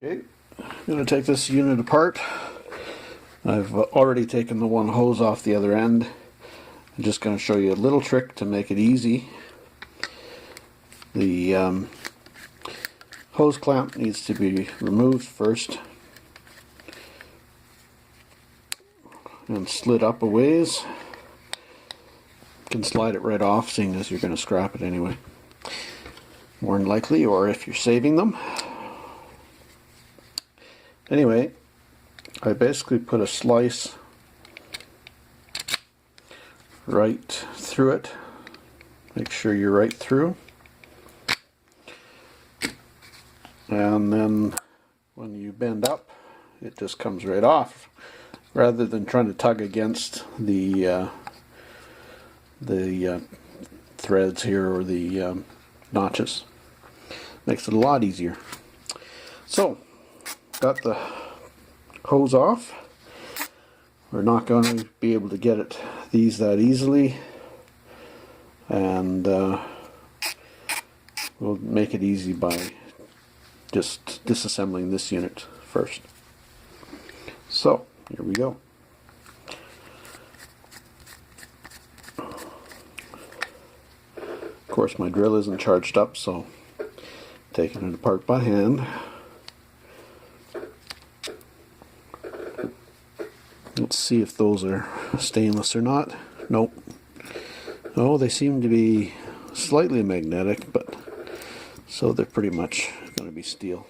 Okay, I'm going to take this unit apart. I've already taken the one hose off the other end. I'm just going to show you a little trick to make it easy. The hose clamp needs to be removed first and slid up a ways. You can slide it right off, seeing as you're going to scrap it anyway, more than likely, or if you're saving them. Anyway, I basically put a slice right through it. Make sure you're right through. And then when you bend up, it just comes right off, rather than trying to tug against the threads here or the notches. Makes it a lot easier. So, got the hose off. We're not going to be able to get these that easily, and we'll make it easy by just disassembling this unit first. So here we go. Of course, my drill isn't charged up, so I'm taking it apart by hand. Let's see if those are stainless or not. Nope. Oh, they seem to be slightly magnetic, but so they're pretty much going to be steel.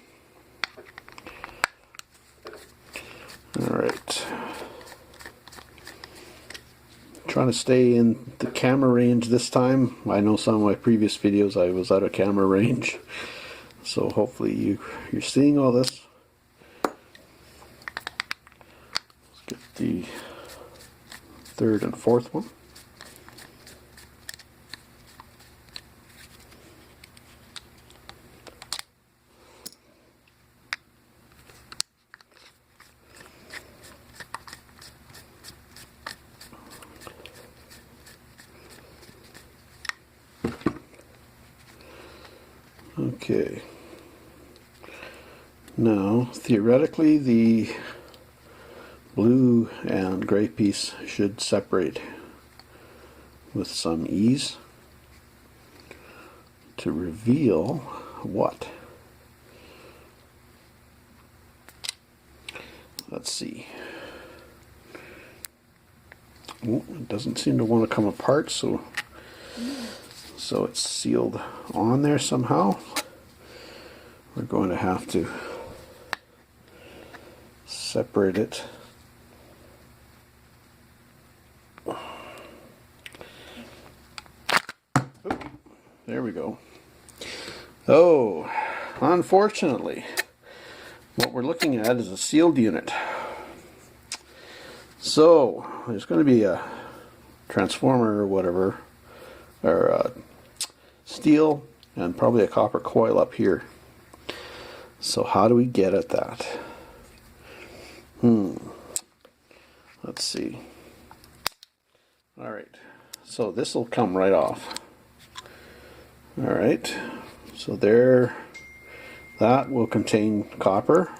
Alright. Trying to stay in the camera range this time. I know some of my previous videos I was out of camera range, so hopefully you're seeing all this. Get the third and fourth one. Okay. Now, theoretically, the blue and gray piece should separate with some ease to reveal what? Let's see. Oh, it doesn't seem to want to come apart, so it's sealed on there somehow. We're going to have to separate it. There we go. Oh, unfortunately, what we're looking at is a sealed unit. So, there's going to be a transformer or whatever, or steel, and probably a copper coil up here. So how do we get at that? Let's see. Alright, so this will come right off. Alright, so there, that will contain copper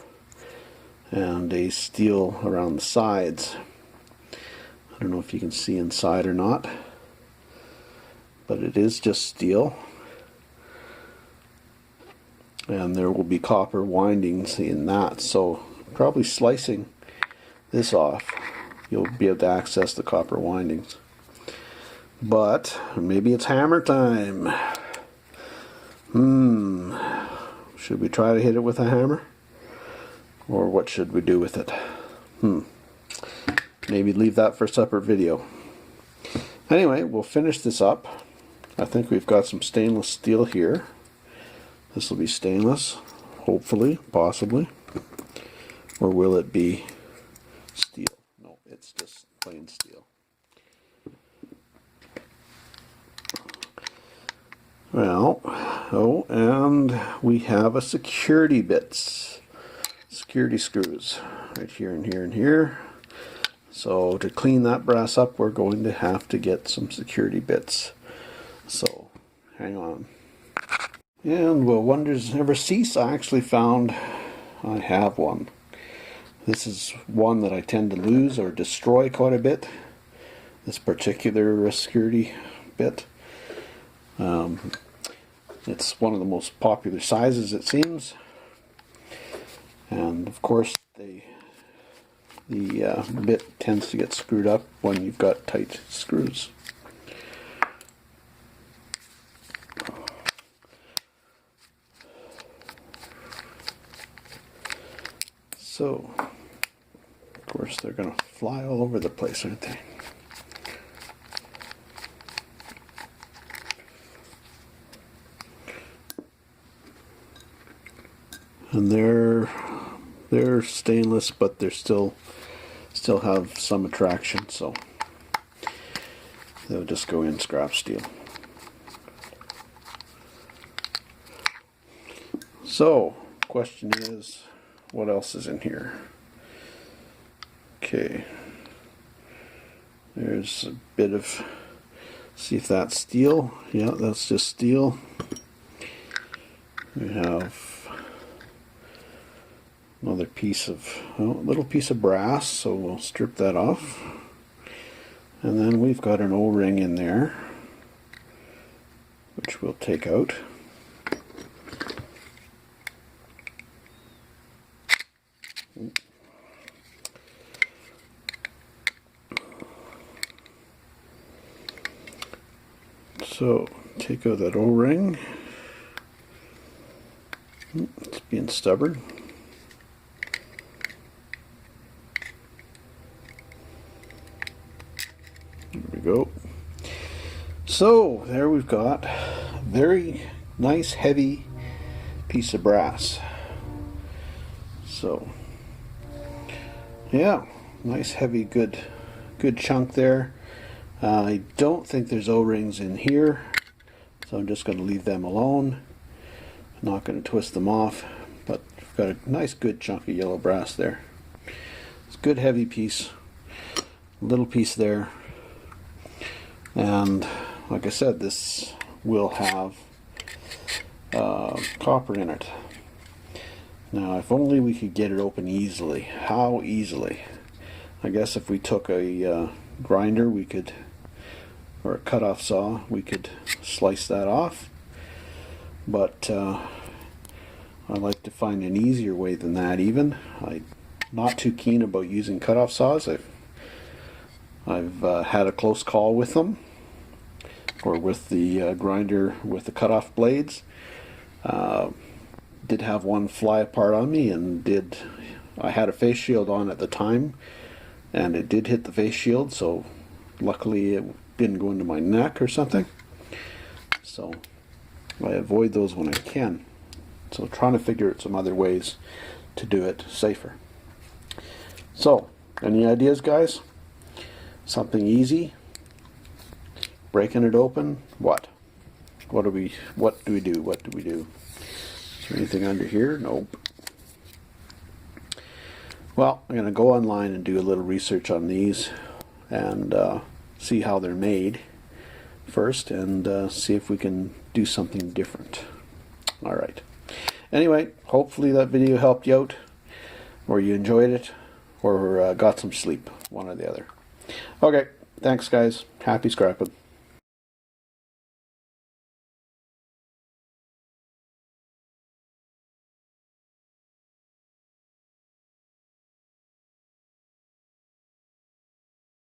and a steel around the sides. I don't know if you can see inside or not, but it is just steel. And there will be copper windings in that, so probably slicing this off, you'll be able to access the copper windings. But maybe it's hammer time. Should we try to hit it with a hammer? Or what should we do with it? Maybe leave that for a separate video. Anyway, we'll finish this up. I think we've got some stainless steel here. This will be stainless, hopefully, possibly. Or will it be steel? No, it's just plain steel. Well, oh, and we have a security bits. Security screws right here and here and here. So to clean that brass up, we're going to have to get some security bits. So hang on. And well, wonders never cease. I actually found I have one. This is one that I tend to lose or destroy quite a bit, this particular security bit. It's one of the most popular sizes, it seems, and of course the bit tends to get screwed up when you've got tight screws. So, of course, they're going to fly all over the place, aren't they? And they're stainless, but they're still have some attraction, so they'll just go in scrap steel. So, question is, what else is in here? Okay, there's a bit of, see if that's steel. Yeah, that's just steel. We have another piece of, little piece of brass, so we'll strip that off. And then we've got an O-ring in there, which we'll take out. So, take out that O-ring. It's being stubborn. There we go. So, there we've got a very nice heavy piece of brass. So, yeah, nice heavy good chunk there. I don't think there's O-rings in here, so I'm just going to leave them alone. I'm not going to twist them off, but we've got a nice good chunk of yellow brass there. It's a good heavy piece, little piece there, and like I said, this will have copper in it. Now, if only we could get it open easily. How easily? I guess if we took a grinder, we could, or a cut-off saw, we could slice that off. But I like to find an easier way than that. Even I'm not too keen about using cut-off saws. I've had a close call with them, or with the grinder with the cut-off blades. Did have one fly apart on me, and I had a face shield on at the time, and it did hit the face shield, so luckily it didn't go into my neck or something. So I avoid those when I can. So trying to figure out some other ways to do it safer. So, any ideas, guys? Something easy? Breaking it open? What do we do? Is there anything under here? Nope. Well, I'm going to go online and do a little research on these and see how they're made first, and see if we can do something different. Alright. Anyway, hopefully that video helped you out, or you enjoyed it, or got some sleep, one or the other. Okay, thanks guys. Happy scrapping.